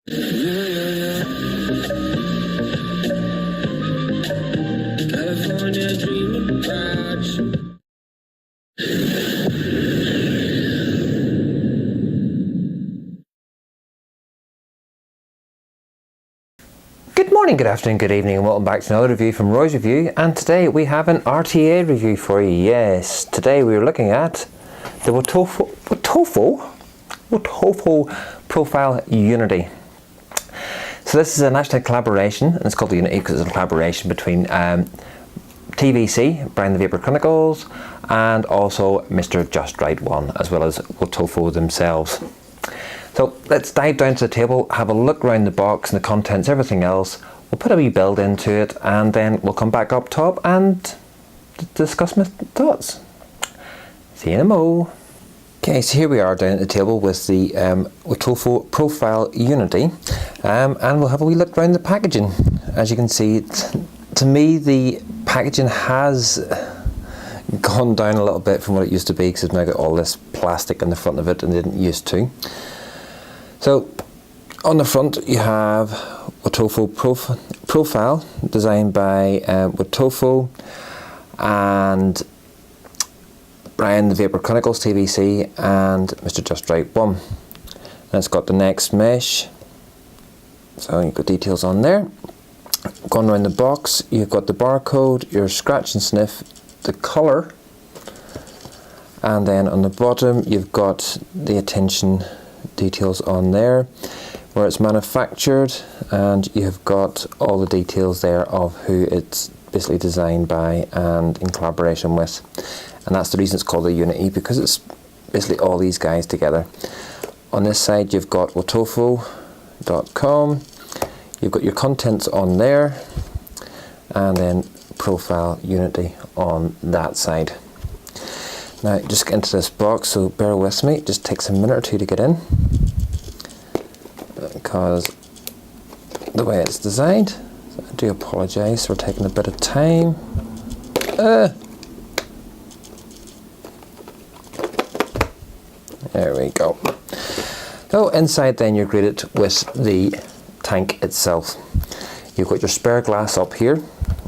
California dreaming about you. Good morning, good afternoon, good evening, and welcome back to another review from Roy's Review. And today we have an RTA review for you. Yes, today we are looking at the Wotofo Profile Unity. So this is an actual collaboration, and it's called the Unity because it's a collaboration between TVC, Brian the Vapor Chronicles, and also Mr. Just Right One, as well as Wotofo themselves. So let's dive down to the table, have a look around the box and the contents, everything else. We'll put a wee build into it, and then we'll come back up top and discuss my thoughts. See you in a mo. Okay, so here we are down at the table with the Wotofo Profile Unity, and we'll have a wee look around the packaging. As you can see, to me the packaging has gone down a little bit from what it used to be, because it's now got all this plastic in the front of it and it didn't used to. So on the front you have Wotofo Profile, designed by Wotofo and Brian the Vapor Chronicles TVC and Mr. Just Right One. And it's got the next mesh, so you've got details on there. Going around the box, you've got the barcode, your scratch and sniff, the colour, and then on the bottom you've got the attention details on there, where it's manufactured, and you've got all the details there of who it's basically designed by and in collaboration with. And that's the reason it's called the Unity, because it's basically all these guys together. On this side you've got wotofo.com, you've got your contents on there, and then Profile Unity on that side. Now just get into this box, so bear with me, it just takes a minute or two to get in, because the way it's designed. So I do apologise for taking a bit of time. There we go. So inside then you're greeted with the tank itself. You've got your spare glass up here,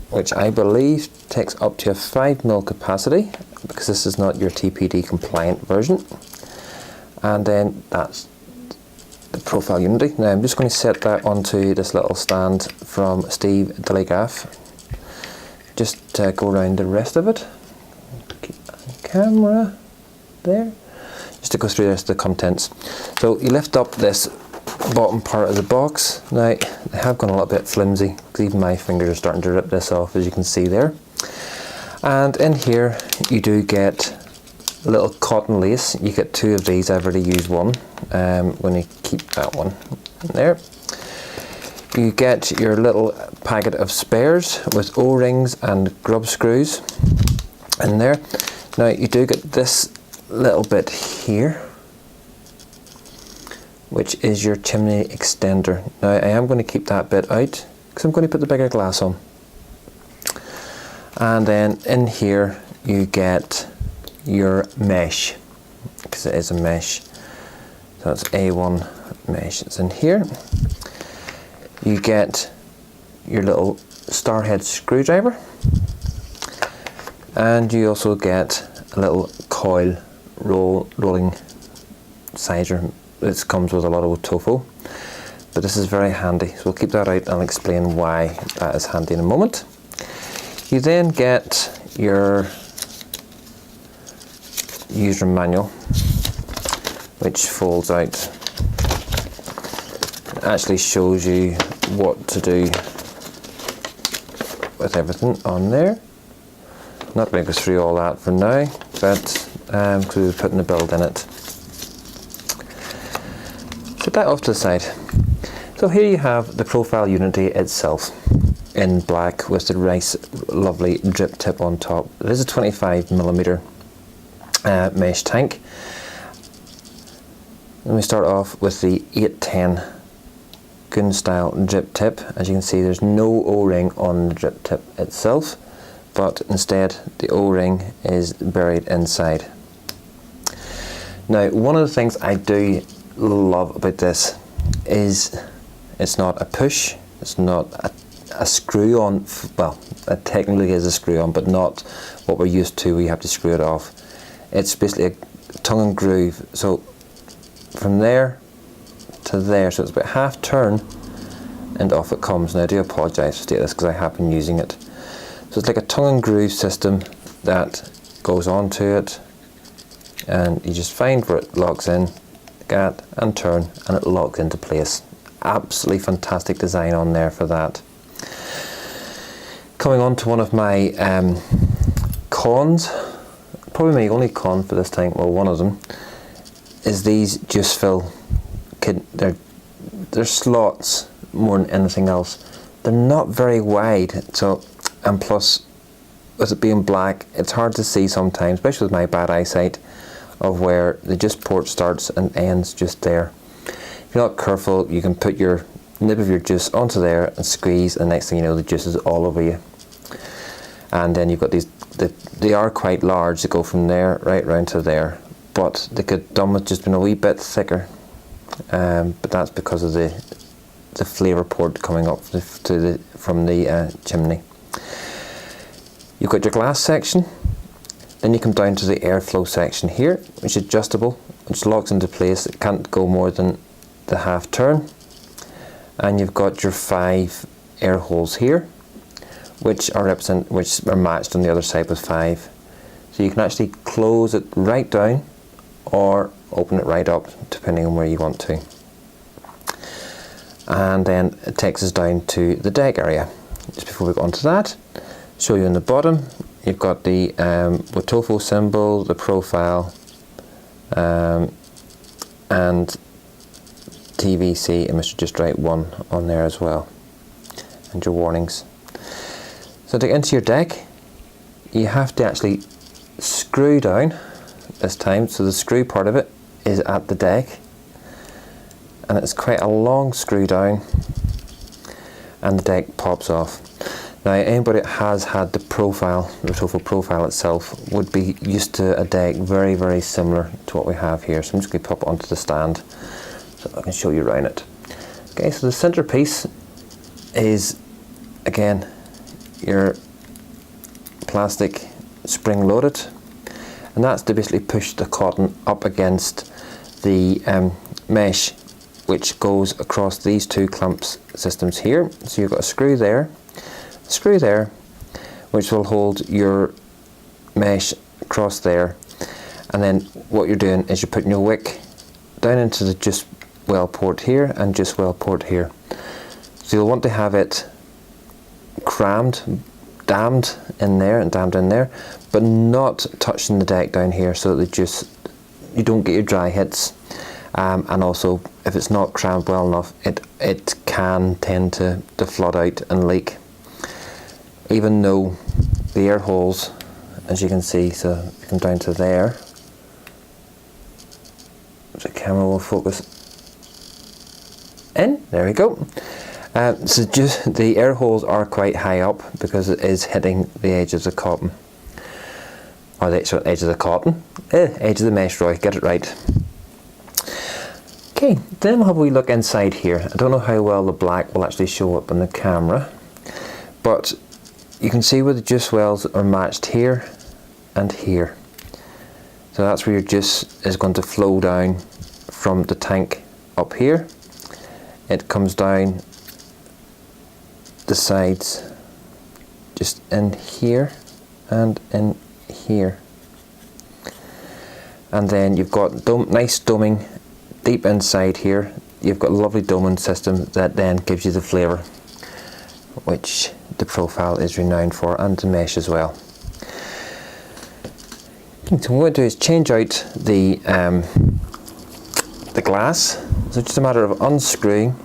which I believe takes up to a 5ml capacity, because this is not your TPD compliant version. And then that's the Profile Unity. Now I'm just going to set that onto this little stand from Steve Dilligaff. Just go around the rest of it. Keep the camera there. Just to go through the rest of the contents. So you lift up this bottom part of the box. Now they have gone a little bit flimsy, because even my fingers are starting to rip this off, as you can see there. And in here you do get a little cotton lace. You get 2 of these. I've already used one. When you keep that one in there, you get your little packet of spares with O-rings and grub screws in there. Now you do get this little bit here, which is your chimney extender. Now I am going to keep that bit out, because I'm going to put the bigger glass on. And then in here you get your mesh, because it is a mesh. So it's A1 mesh, it's in here. You get your little starhead screwdriver, and you also get a little coil rolling sizer. This comes with a lot of Wotofo, but this is very handy, so we'll keep that out and I'll explain why that is handy in a moment. You then get your user manual, which folds out. It actually shows you what to do with everything on there. Not going to go through all that for now, but because we're putting the build in it. Set that off to the side. So here you have the Profile Unity itself in black with the nice lovely drip tip on top. It is a 25mm mesh tank. Let me start off with the 810 Goon style drip tip. As you can see, there's no O-ring on the drip tip itself, but instead the O-ring is buried inside. Now, one of the things I do love about this is It's not a push, it's not a screw on, well, it technically is a screw on, but not what we're used to where you have to screw it off. It's basically a tongue and groove, so from there to there, so it's about half turn and off it comes. Now I do apologise for stating this because I have been using it. So it's like a tongue and groove system that goes onto it, and you just find where it locks in, get and turn, and it locks into place. Absolutely fantastic design on there for that. Coming on to one of my cons, probably my only con for this tank, well, one of them, is these juice fill. They're slots more than anything else. They're not very wide, so, and plus with it being black, it's hard to see sometimes, especially with my bad eyesight, of where the juice port starts and ends just there. If you're not careful, you can put your nib of your juice onto there and squeeze, and next thing you know, the juice is all over you. And then you've got these, they are quite large, they go from there right round to there, but they could done with just being a wee bit thicker, but that's because of the flavour port coming up from the chimney. You've got your glass section, then you come down to the airflow section here, which is adjustable, which locks into place. It can't go more than the half turn, and you've got your 5 air holes here, which are matched on the other side with 5. So you can actually close it right down or open it right up, depending on where you want to. And then it takes us down to the deck area. Just before we go on to that, show you in the bottom, you've got the Wotofo symbol, the profile, and TVC and Mr. Just Right 1 on there as well, and your warnings. So to get into your deck, you have to actually screw down this time, so the screw part of it is at the deck, and it's quite a long screw down, and the deck pops off. Now anybody that has had the profile, the Wotofo profile itself, would be used to a deck very, very similar to what we have here. So I'm just going to pop it onto the stand so I can show you around it. Okay, so the centerpiece is, again, your plastic spring loaded, and that's to basically push the cotton up against the mesh, which goes across these 2 clamps systems here. So you've got a screw there, which will hold your mesh across there, and then what you're doing is you're putting your wick down into the juice well port here and juice well port here. So you'll want to have it dammed in there, but not touching the deck down here, so that you don't get your dry hits. And also, if it's not crammed well enough, it can tend to flood out and leak. Even though the air holes, as you can see, so if you come down to there, the camera will focus in, there we go. So just the air holes are quite high up because it is hitting the edge of the cotton, or the edge of the cotton, edge of the mesh, Roy, get it right. Okay, then we'll have a wee look inside here. I don't know how well the black will actually show up on the camera, but you can see where the juice wells are matched here and here. So that's where your juice is going to flow down from the tank up here. It comes down the sides, just in here and in here. And then you've got nice doming deep inside here. You've got a lovely doming system that then gives you the flavour, which the profile is renowned for, and the mesh as well. So what we're going to do is change out the glass. So it's just a matter of unscrewing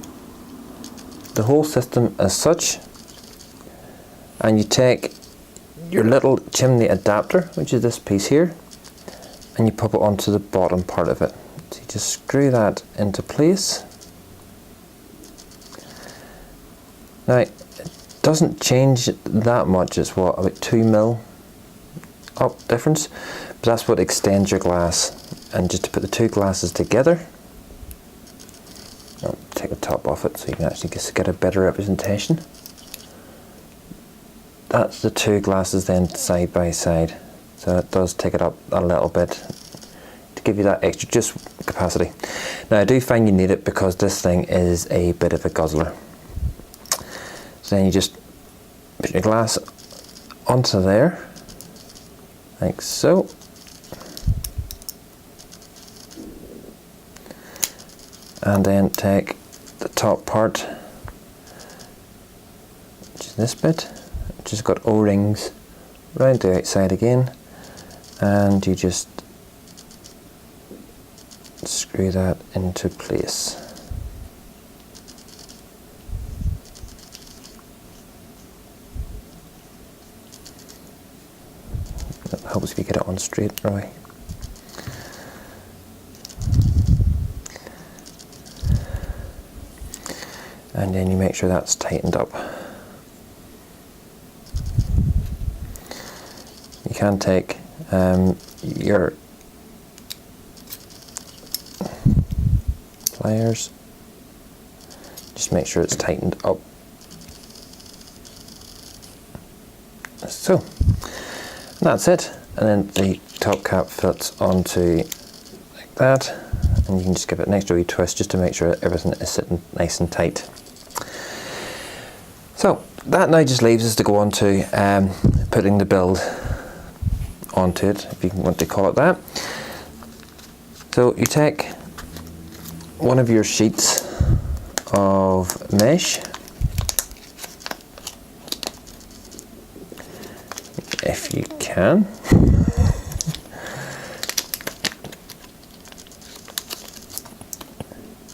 the whole system as such, and you take your little chimney adapter, which is this piece here, and you pop it onto the bottom part of it. So you just screw that into place. Now it doesn't change that much, it's what, about 2mm up difference, but that's what extends your glass. And just to put the 2 glasses together, I'll take the top off off it so you can actually just get a better representation. That's the two glasses then side by side, so it does take it up a little bit to give you that extra just capacity. Now I do find you need it because this thing is a bit of a guzzler. So then you just put your glass onto there, like so. And then take the top part, which is this bit, which has got O-rings round the outside again, and you just screw that into place. That helps if you get it on straight, right? And then you make sure that's tightened up. You can take your pliers, just make sure it's tightened up. So, and that's it. And then the top cap fits onto like that, and you can just give it an extra wee twist just to make sure everything is sitting nice and tight. So that now just leaves us to go on to putting the build onto it, if you want to call it that. So you take one of your sheets of mesh, if you can.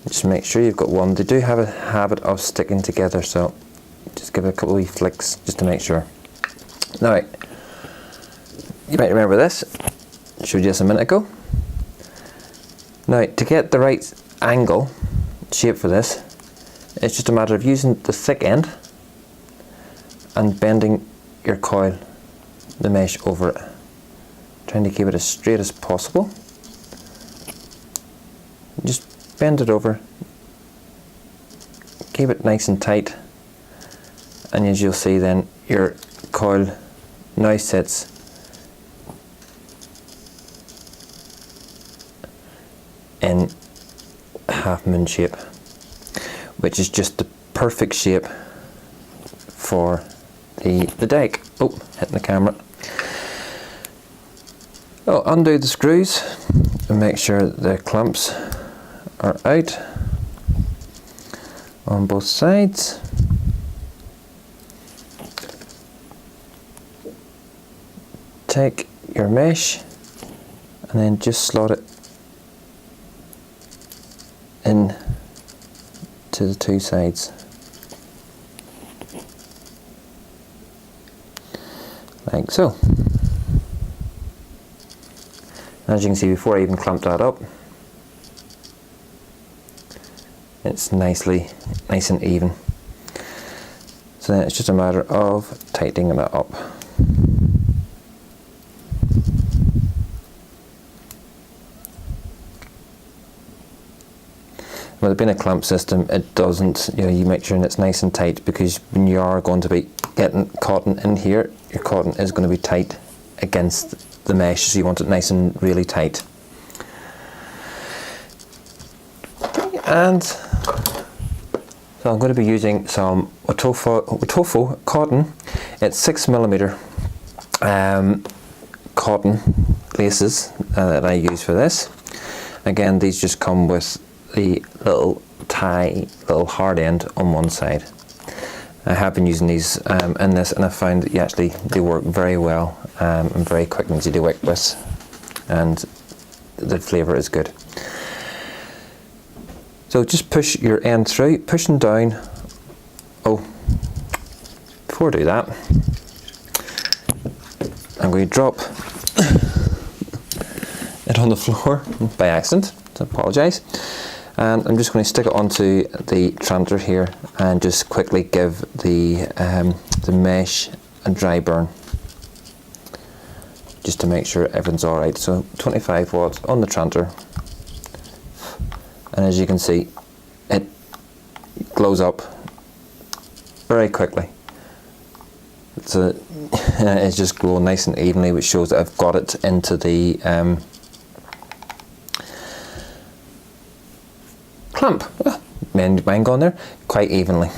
Just make sure you've got one. They do have a habit of sticking together, so just give it a couple of wee flicks just to make sure. Now, you might remember this, I showed you this a minute ago. Now, to get the right angle, shape for this, it's just a matter of using the thick end and bending your coil, the mesh over it, trying to keep it as straight as possible. Just bend it over, keep it nice and tight, and as you'll see then your coil now sits in half moon shape, which is just the perfect shape for the deck. Oh, hitting the camera. Oh, undo the screws and make sure the clamps are out on both sides. Take your mesh and then just slot it in to the two sides, like so. As you can see, before I even clamp that up, it's nice and even. So then it's just a matter of tightening that up. With it being a clamp system, it doesn't, you make sure it's nice and tight, because when you are going to be getting cotton in here, your cotton is going to be tight against the mesh, so you want it nice and really tight. And so I'm going to be using some Wotofo cotton. It's 6mm cotton laces that I use for this. Again, these just come with the little hard end on one side. I have been using these in this, and I found that they work very well and very quick and easy to work with, and the flavour is good. So just push your end through, pushing down. Oh, before I do that, I'm going to drop it on the floor by accident, so I apologise. And I'm just going to stick it onto the tranter here and just quickly give the mesh a dry burn, just to make sure everything's alright. So 25 watts on the tranter, and as you can see, it glows up very quickly. It's just glowing nice and evenly, which shows that I've got it into the clamp. Mine gone there quite evenly.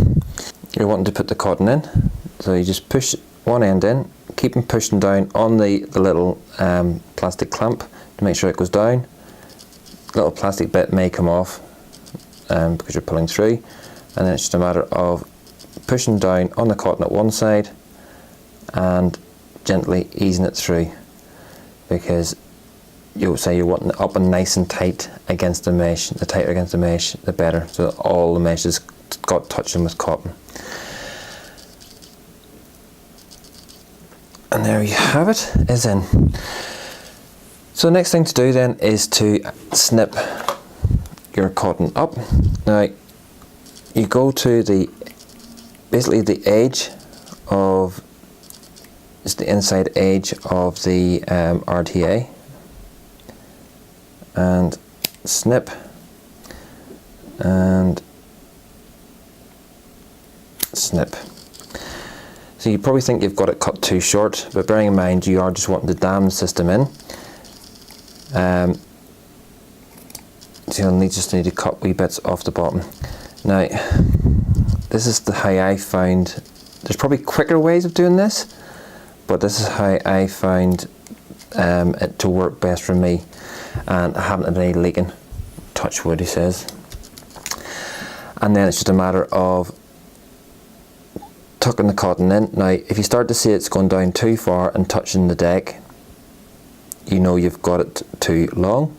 You're wanting to put the cotton in, so you just push one end in, keep on pushing down on the little plastic clamp to make sure it goes down. Little plastic bit may come off because you're pulling through, and then it's just a matter of pushing down on the cotton at one side and gently easing it through, because you'll say you're wanting it up and nice and tight against the mesh. The tighter against the mesh, the better, so all the mesh has got touching with cotton. And there you have it, is in. So the next thing to do then is to snip your cotton up. Now you go to basically the edge of, it's the inside edge of the RTA, and snip and snip. So you probably think you've got it cut too short, but bearing in mind you are just wanting to dam the system in. So you'll just need to cut wee bits off the bottom. Now, this is how I found, there's probably quicker ways of doing this, but this is how I found it to work best for me, and I haven't had any leaking. Touch wood, he says. And then it's just a matter of tucking the cotton in. Now, if you start to see it's going down too far and touching the deck, you know you've got it too long.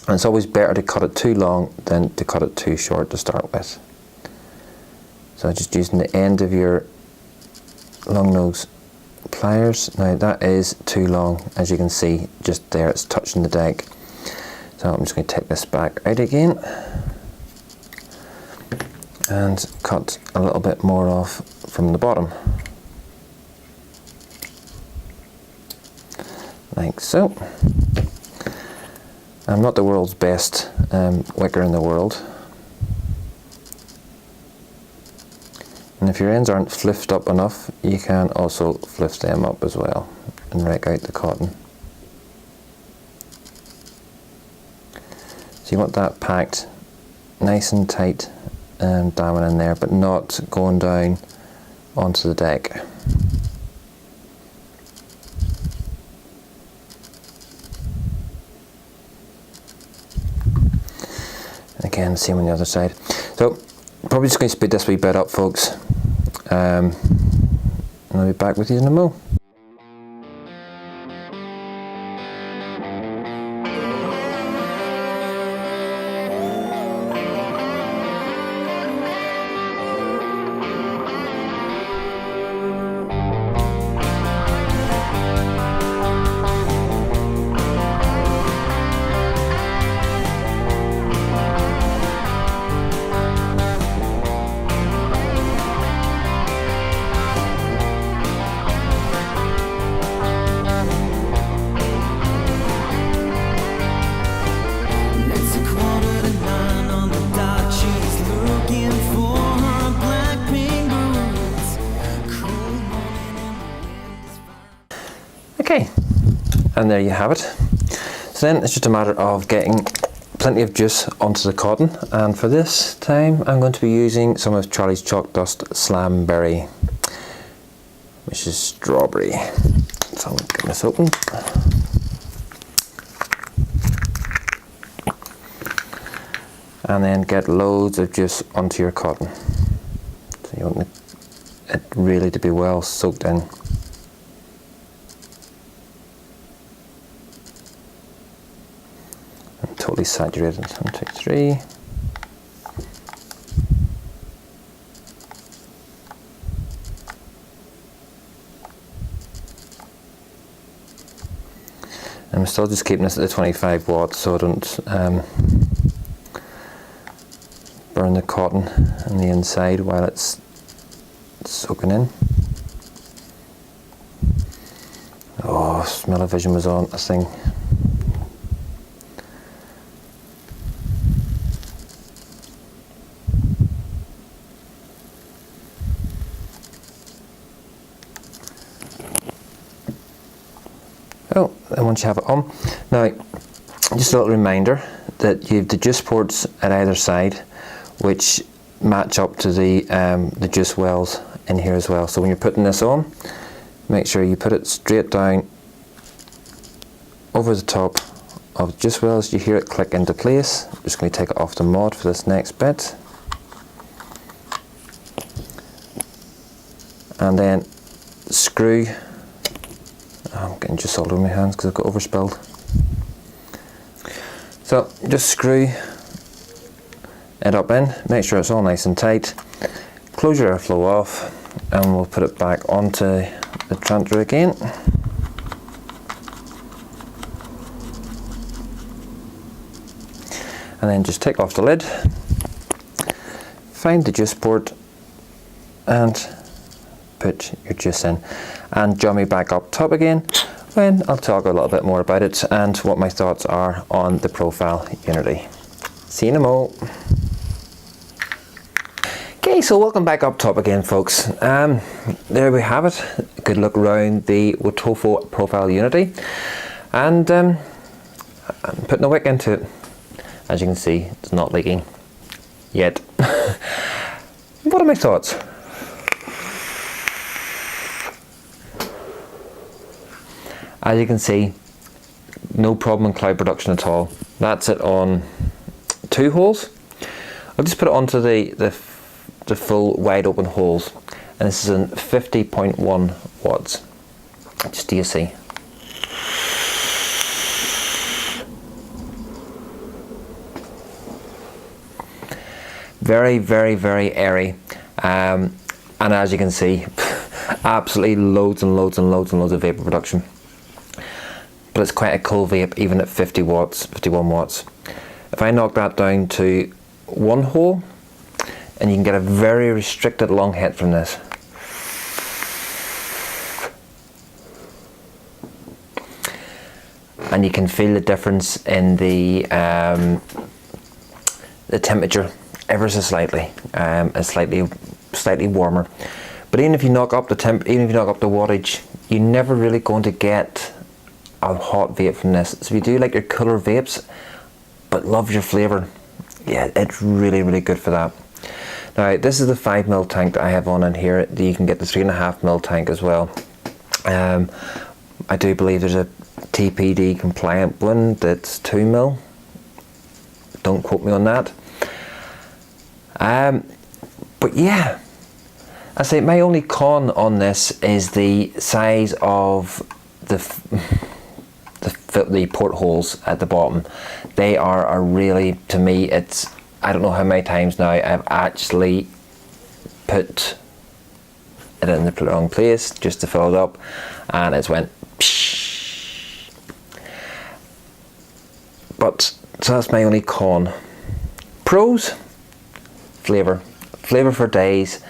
And it's always better to cut it too long than to cut it too short to start with. So just using the end of your long nose pliers. Now that is too long, as you can see just there, it's touching the deck. So I'm just going to take this back out again and cut a little bit more off from the bottom, like so. I'm not the world's best wicker in the world, and if your ends aren't fliffed up enough, you can also fliff them up as well and rake out the cotton. So you want that packed nice and tight and damming in there, but not going down onto the deck. Again, same on the other side. So probably just going to speed this wee bit up, folks. And I'll be back with you in a mo. Okay, and there you have it. So then it's just a matter of getting plenty of juice onto the cotton, and for this time I'm going to be using some of Charlie's Chalk Dust Slamberry, which is strawberry. So I'll get this open. And then get loads of juice onto your cotton. So you want it really to be well soaked in. Totally saturated. 1, 2, 3. I'm still just keeping this at the 25 watts so I don't burn the cotton on the inside while it's soaking in. Oh, smell-o-vision was on a thing. go. And once you have it on, now just a little reminder that you have the juice ports at either side, which match up to the juice wells in here as well. So when you're putting this on, make sure you put it straight down over the top of the juice wells. You hear it click into place. I'm just going to take it off the mod for this next bit. And then screw, I'm getting just solder in my hands because I've got overspilled. So just screw it up in, make sure it's all nice and tight, close your airflow off, and we'll put it back onto the tranter again. And then just take off the lid, find the juice port and put your juice in, and join me back up top again when I'll talk a little bit more about it and what my thoughts are on the Profile Unity. See you in a mo. Okay, so welcome back up top again, folks. There we have it. A good look around the Wotofo Profile Unity, and I'm putting a wick into it. As you can see, it's not leaking yet. What are my thoughts? As you can see, no problem in cloud production at all. That's it on 2 holes. I'll just put it onto the full wide open holes, and this is in 50.1 watts. Just DC. Very, very, very airy, and as you can see, absolutely loads and loads and loads and loads of vapor production. But it's quite a cool vape, even at 50 watts, 51 watts. If I knock that down to 1 hole, and you can get a very restricted long hit from this. And you can feel the difference in the temperature ever so slightly. It's slightly warmer. But even if you knock up the even if you knock up the wattage, you're never really going to get a hot vape from this. So if you do like your cooler vapes but love your flavour, yeah, it's really, really good for that. Now this is the 5mm tank that I have on in here. You can get the 3.5mm tank as well. I do believe there's a TPD compliant one that's 2mm. Don't quote me on that. But yeah, I say my only con on this is the size of the portholes at the bottom. They are really, to me, it's, I don't know how many times now I've actually put it in the wrong place just to fill it up, and it's went psh. But so that's my only con. Pros: flavour for days.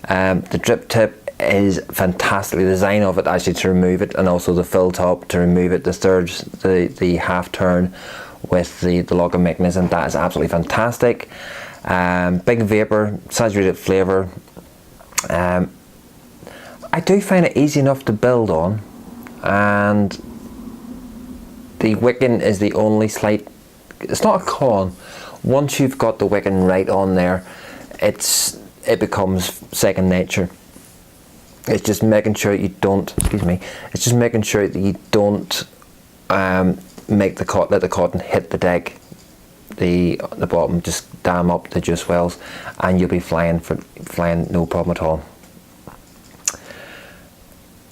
The drip tip is fantastic. The design of it actually to remove it, and also the fill top to remove it, the half turn with the locking mechanism, that is absolutely fantastic. Big vapor, saturated flavour. I do find it easy enough to build on, and the wicking is the only slight, it's not a con. Once you've got the wicking right on there, it becomes second nature. It's just making sure you don't, it's just making sure that you don't let the cotton hit the deck, the bottom, just dam up the juice wells, and you'll be flying no problem at all.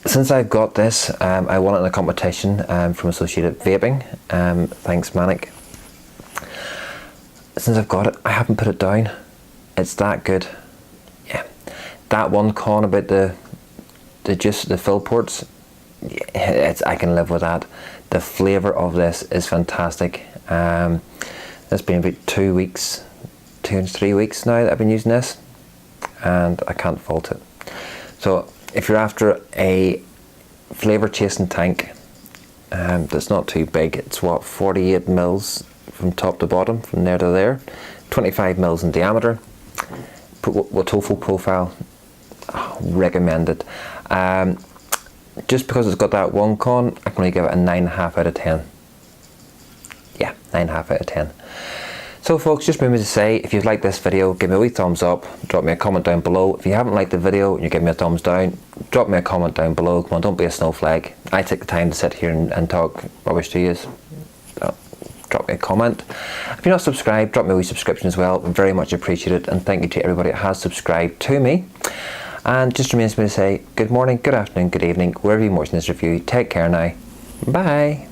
Since I've got this, I won it in a competition from Associated Vaping, thanks Manic. Since I've got it, I haven't put it down. It's that good. Yeah, that one con about the fill ports, yeah, I can live with that. The flavour of this is fantastic. It's been about 2 weeks, 2 to 3 weeks now that I've been using this, and I can't fault it. So if you're after a flavour chasing tank that's not too big, it's what, 48 mils from top to bottom, from there to there, 25 mils in diameter. Wotofo Profile, recommend it. just because it's got that one con, I can only give it a 9.5 out of 10. Yeah, 9.5 out of 10. So folks, just remember to say, if you've liked this video, give me a wee thumbs up, drop me a comment down below. If you haven't liked the video and you give me a thumbs down, drop me a comment down below. Come on, don't be a snowflake. I take the time to sit here and talk rubbish to you. Drop me a comment. If you're not subscribed, drop me a wee subscription as well. Very much appreciated, and thank you to everybody that has subscribed to me. And just remains me to say good morning, good afternoon, good evening, wherever you're watching this review. Take care now. Bye.